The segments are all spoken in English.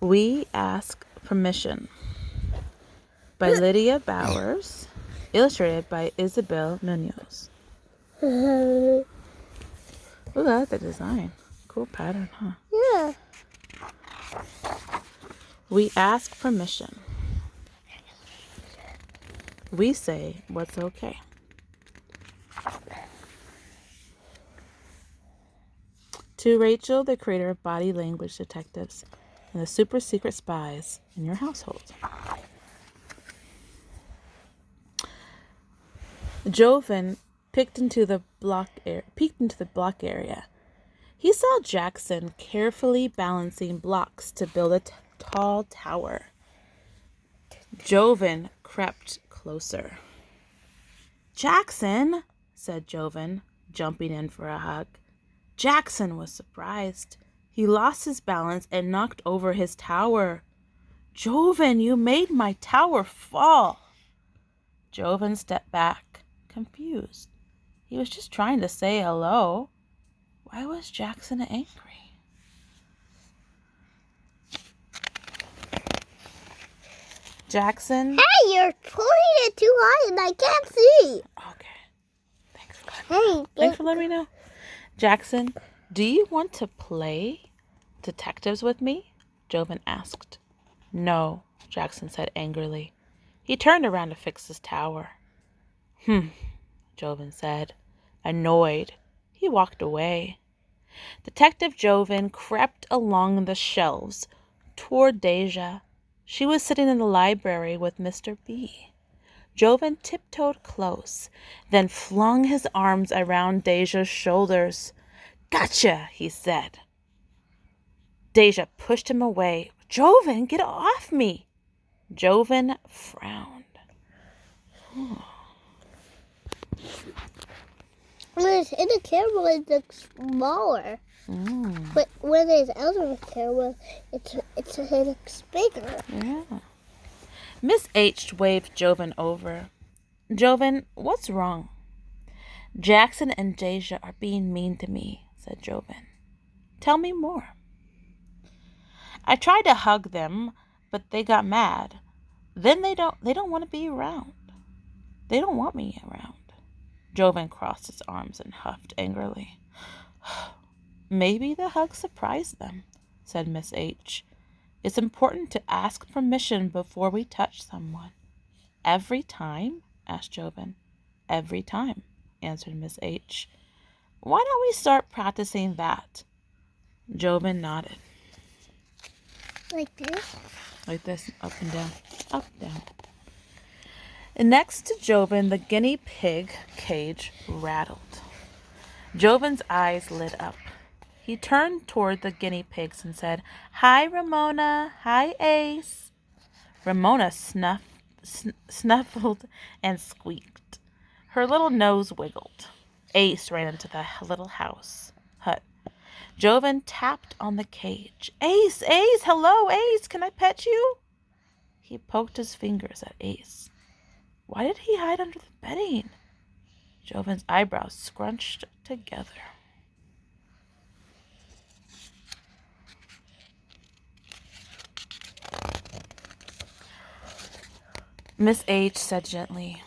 We Ask Permission by Lydia Bowers, illustrated by Isabel Muñoz. Ooh, I like the design. Cool pattern, huh? Yeah. We ask permission. We say what's okay. To Rachel, the creator of Body Language Detectives and the super secret spies in your household. Joven peeked into the block area. He saw Jackson carefully balancing blocks to build a tall tower. Joven crept closer. "Jackson," said Joven, jumping in for a hug. Jackson was surprised. He lost his balance and knocked over his tower. "Joven, you made my tower fall." Joven stepped back, confused. He was just trying to say hello. Why was Jackson angry? Jackson? Hey, you're pulling it too high and I can't see. Okay. Thanks for letting me know. Jackson, do you want to play detectives with me? Joven asked. No, Jackson said angrily. He turned around to fix his tower. Joven said, annoyed. He walked away. Detective Joven crept along the shelves toward Deja. She was sitting in the library with Mr. B. Joven tiptoed close, then flung his arms around Deja's shoulders. Gotcha, he said. Deja pushed him away. Joven, get off me. Joven frowned. When it's in the camera, it looks smaller. But when it's out of the camera, it looks bigger. Yeah. Miss H waved Joven over. Joven, what's wrong? Jackson and Deja are being mean to me, said Joven. Tell me more. I tried to hug them, but they got mad. Then they don't want to be around. They don't want me around. Joven crossed his arms and huffed angrily. Maybe the hug surprised them, said Miss H. It's important to ask permission before we touch someone. Every time? Asked Joven. Every time, answered Miss H. Why don't we start practicing that? Joven nodded. Like this? Like this, up and down, up, down. And next to Joven, the guinea pig cage rattled. Joven's eyes lit up. He turned toward the guinea pigs and said, Hi, Ramona. Hi, Ace. Ramona snuffled and squeaked. Her little nose wiggled. Ace ran into the little hut. Joven tapped on the cage. Ace, Ace, hello, Ace, can I pet you? He poked his fingers at Ace. Why did he hide under the bedding? Joven's eyebrows scrunched together. Miss H said gently,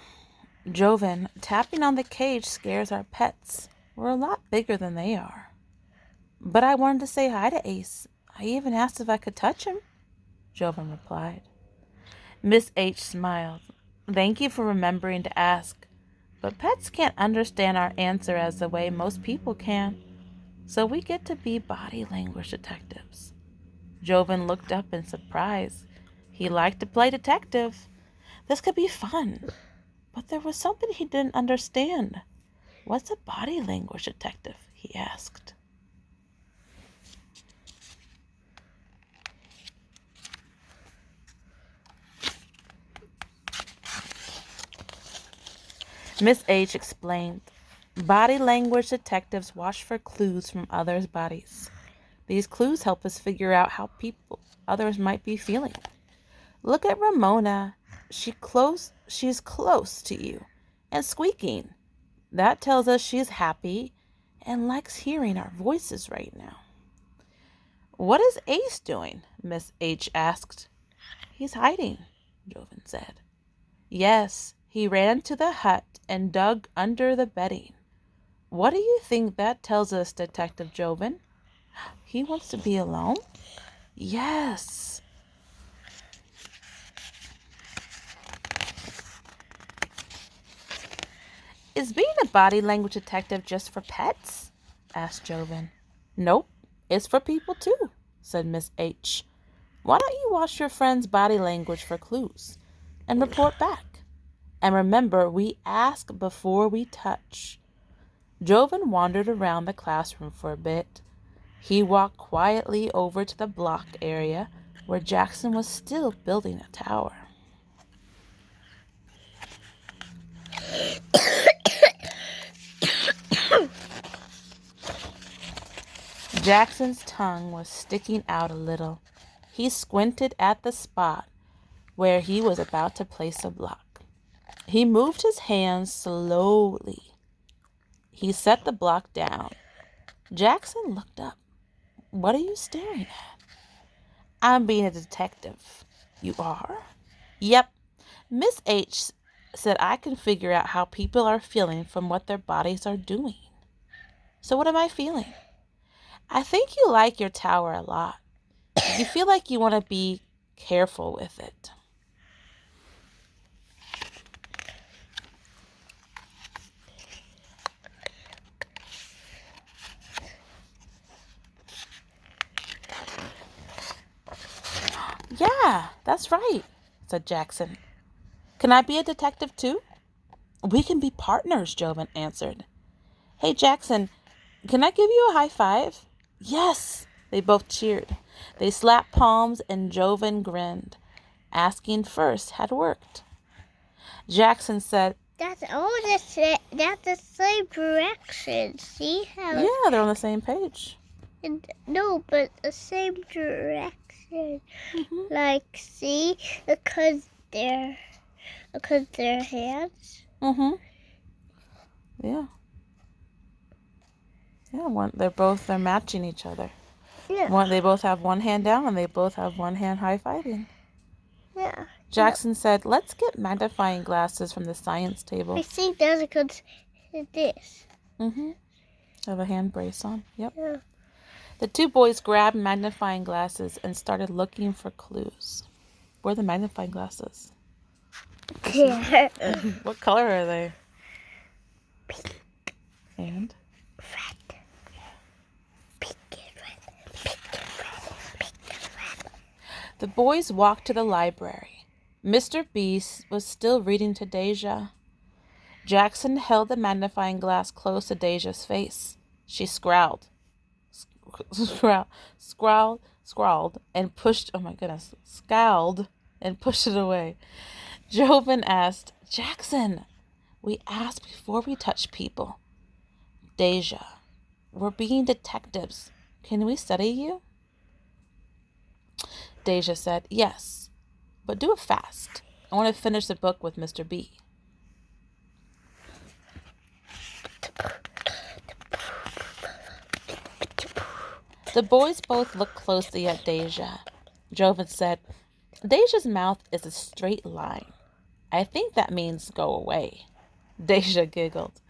Joven, tapping on the cage scares our pets. We're a lot bigger than they are. But I wanted to say hi to Ace. I even asked if I could touch him, Joven replied. Miss H smiled. Thank you for remembering to ask. But pets can't understand our answer as the way most people can. So we get to be body language detectives. Joven looked up in surprise. He liked to play detective. This could be fun. But there was something he didn't understand. What's a body language detective? He asked. Miss H explained, body language detectives watch for clues from others' bodies. These clues help us figure out how others might be feeling. Look at Ramona. She's close to you and squeaking. That tells us she's happy and likes hearing our voices right now. What is Ace doing? Miss H asked. He's hiding, Joven said. Yes, he ran to the hut and dug under the bedding. What do you think that tells us, Detective Joven? He wants to be alone? Yes. Is being a body language detective just for pets? Asked Joven. Nope, it's for people too, said Miss H. Why don't you watch your friend's body language for clues and report back? And remember, we ask before we touch. Joven wandered around the classroom for a bit. He walked quietly over to the block area where Jackson was still building a tower. Jackson's tongue was sticking out a little. He squinted at the spot where he was about to place a block. He moved his hands slowly. He set the block down. Jackson looked up. What are you staring at? I'm being a detective. You are? Yep. Miss H said I can figure out how people are feeling from what their bodies are doing. So what am I feeling? I think you like your tower a lot. You feel like you want to be careful with it. Yeah, that's right, said Jackson. Can I be a detective too? We can be partners, Joven answered. Hey, Jackson, can I give you a high five? Yes, they both cheered. They slapped palms and Joven grinned. Asking first had worked. Jackson said, That's the same direction. See how? Yeah, they're on the same page. No, but the same direction. Mm-hmm. Like, see, because they're hands. Mm-hmm. Yeah. Yeah, they're matching each other. Yeah. They both have one hand down and they both have one hand high-fiving. Yeah. Jackson said, let's get magnifying glasses from the science table. I think that's because this. Mm-hmm. Have a hand brace on. Yep. Yeah. The two boys grabbed magnifying glasses and started looking for clues. Where are the magnifying glasses? Yeah. What color are they? Pink. And? Red. Pink and red. Pink and red. Pink and red. The boys walked to the library. Mr. B was still reading to Deja. Jackson held the magnifying glass close to Deja's face. She scowled, and pushed, scowled and pushed it away. Joven asked, Jackson, we asked before we touch people. Deja, we're being detectives. Can we study you? Deja said, yes, but do it fast. I want to finish the book with Mr. B. The boys both looked closely at Deja. Joven said, Deja's mouth is a straight line. I think that means go away. Deja giggled.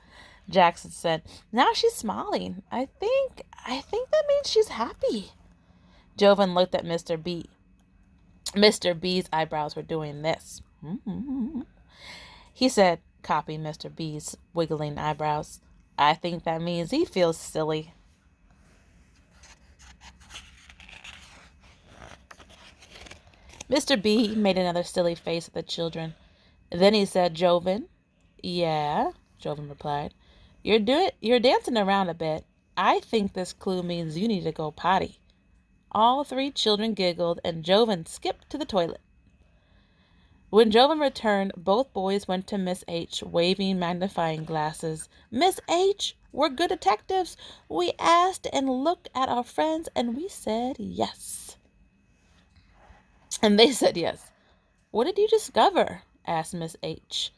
Jackson said, now she's smiling. I think that means she's happy. Joven looked at Mr. B. Mr. B's eyebrows were doing this. He said, copying Mr. B's wiggling eyebrows, I think that means he feels silly. Mr. B made another silly face at the children. Then he said, Joven. Yeah, Joven replied. You're dancing around a bit. I think this clue means you need to go potty. All three children giggled and Joven skipped to the toilet. When Joven returned, both boys went to Miss H, waving magnifying glasses. Miss H, we're good detectives. We asked and looked at our friends and we said yes. And they said yes. What did you discover? Asked Miss H.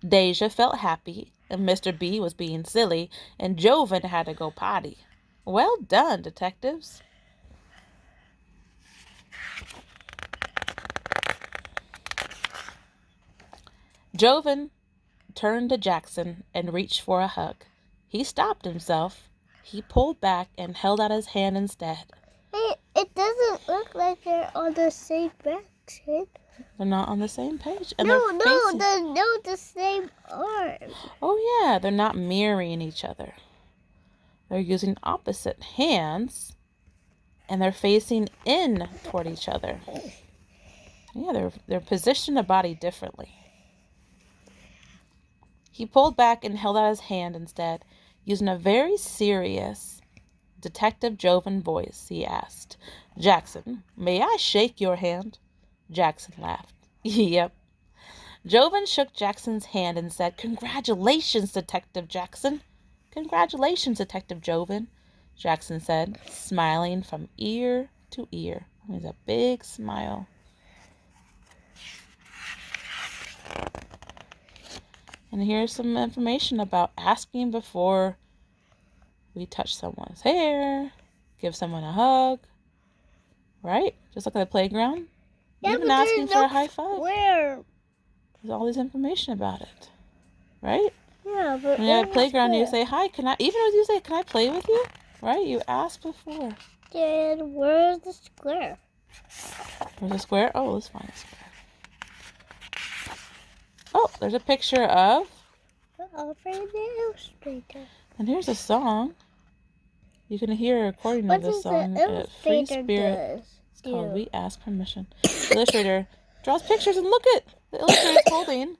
Deja felt happy, and Mr. B was being silly, and Joven had to go potty. Well done, detectives. Joven turned to Jackson and reached for a hug. He stopped himself. He pulled back and held out his hand instead. Hey, it doesn't look like they're on the same page. They're not on the same page. And No, they're the same arm. Oh, yeah, they're not mirroring each other. They're using opposite hands, and they're facing in toward each other. Yeah, they're positioned the body differently. He pulled back and held out his hand instead, using a very serious Detective Joven voice. He asked, "Jackson, may I shake your hand?" Jackson laughed. Yep. Joven shook Jackson's hand and said, "Congratulations, Detective Jackson." "Congratulations, Detective Joven," Jackson said, smiling from ear to ear. It was a big smile. And here's some information about asking before we touch someone's hair, give someone a hug, right? Just like at the playground. Yeah, Even but asking there's for no a high five. square. There's all this information about it, right? Yeah, but When you're at a where's the playground, you square? say, "Hi, even if you say, 'Can I play with you?' Right? You ask before. Then where's the square? There's a square. Oh, let's find a square. Oh, there's a picture of, Alfred the illustrator. and here's a song. You can hear a recording What of this does song the at Free illustrator Spirit. It's do? called We Ask Permission. The illustrator draws pictures, and look at the illustrator's holding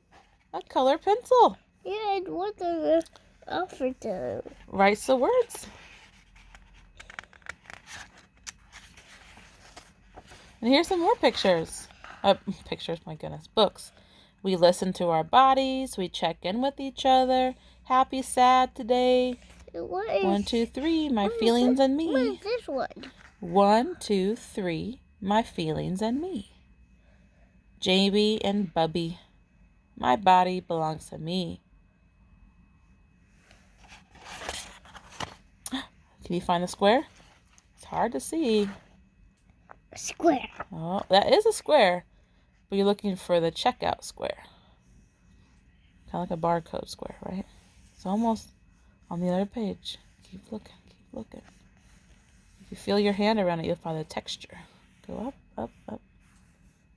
a color pencil. Yeah, and what does Alfred do? Writes the words. And here's some more pictures. Pictures, my goodness. Books. We listen to our bodies. We check in with each other. Happy, sad today. What is 1, 2, 3, my what is feelings it- and me. What is this one? 1, 2, 3, my feelings and me. JB and Bubby. My body belongs to me. Can you find the square? It's hard to see. Square. Oh, that is a square. But you're looking for the checkout square. Kind of like a barcode square, right? It's almost on the other page. Keep looking, keep looking. If you feel your hand around it, you'll find the texture. Go up, up, up.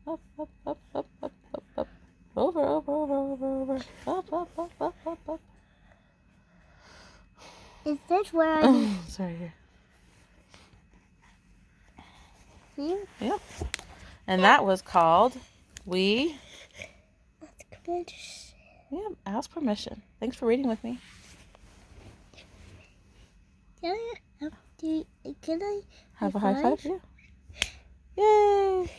Up, up, up, up, up, up, up. Over, over, over, over, over. Up, up, up, up, up, up. Is this where I need Sorry here. you? Yep. And that was called We Ask Permission. Thanks for reading with me. Can I Have a high five? Yeah. Yay!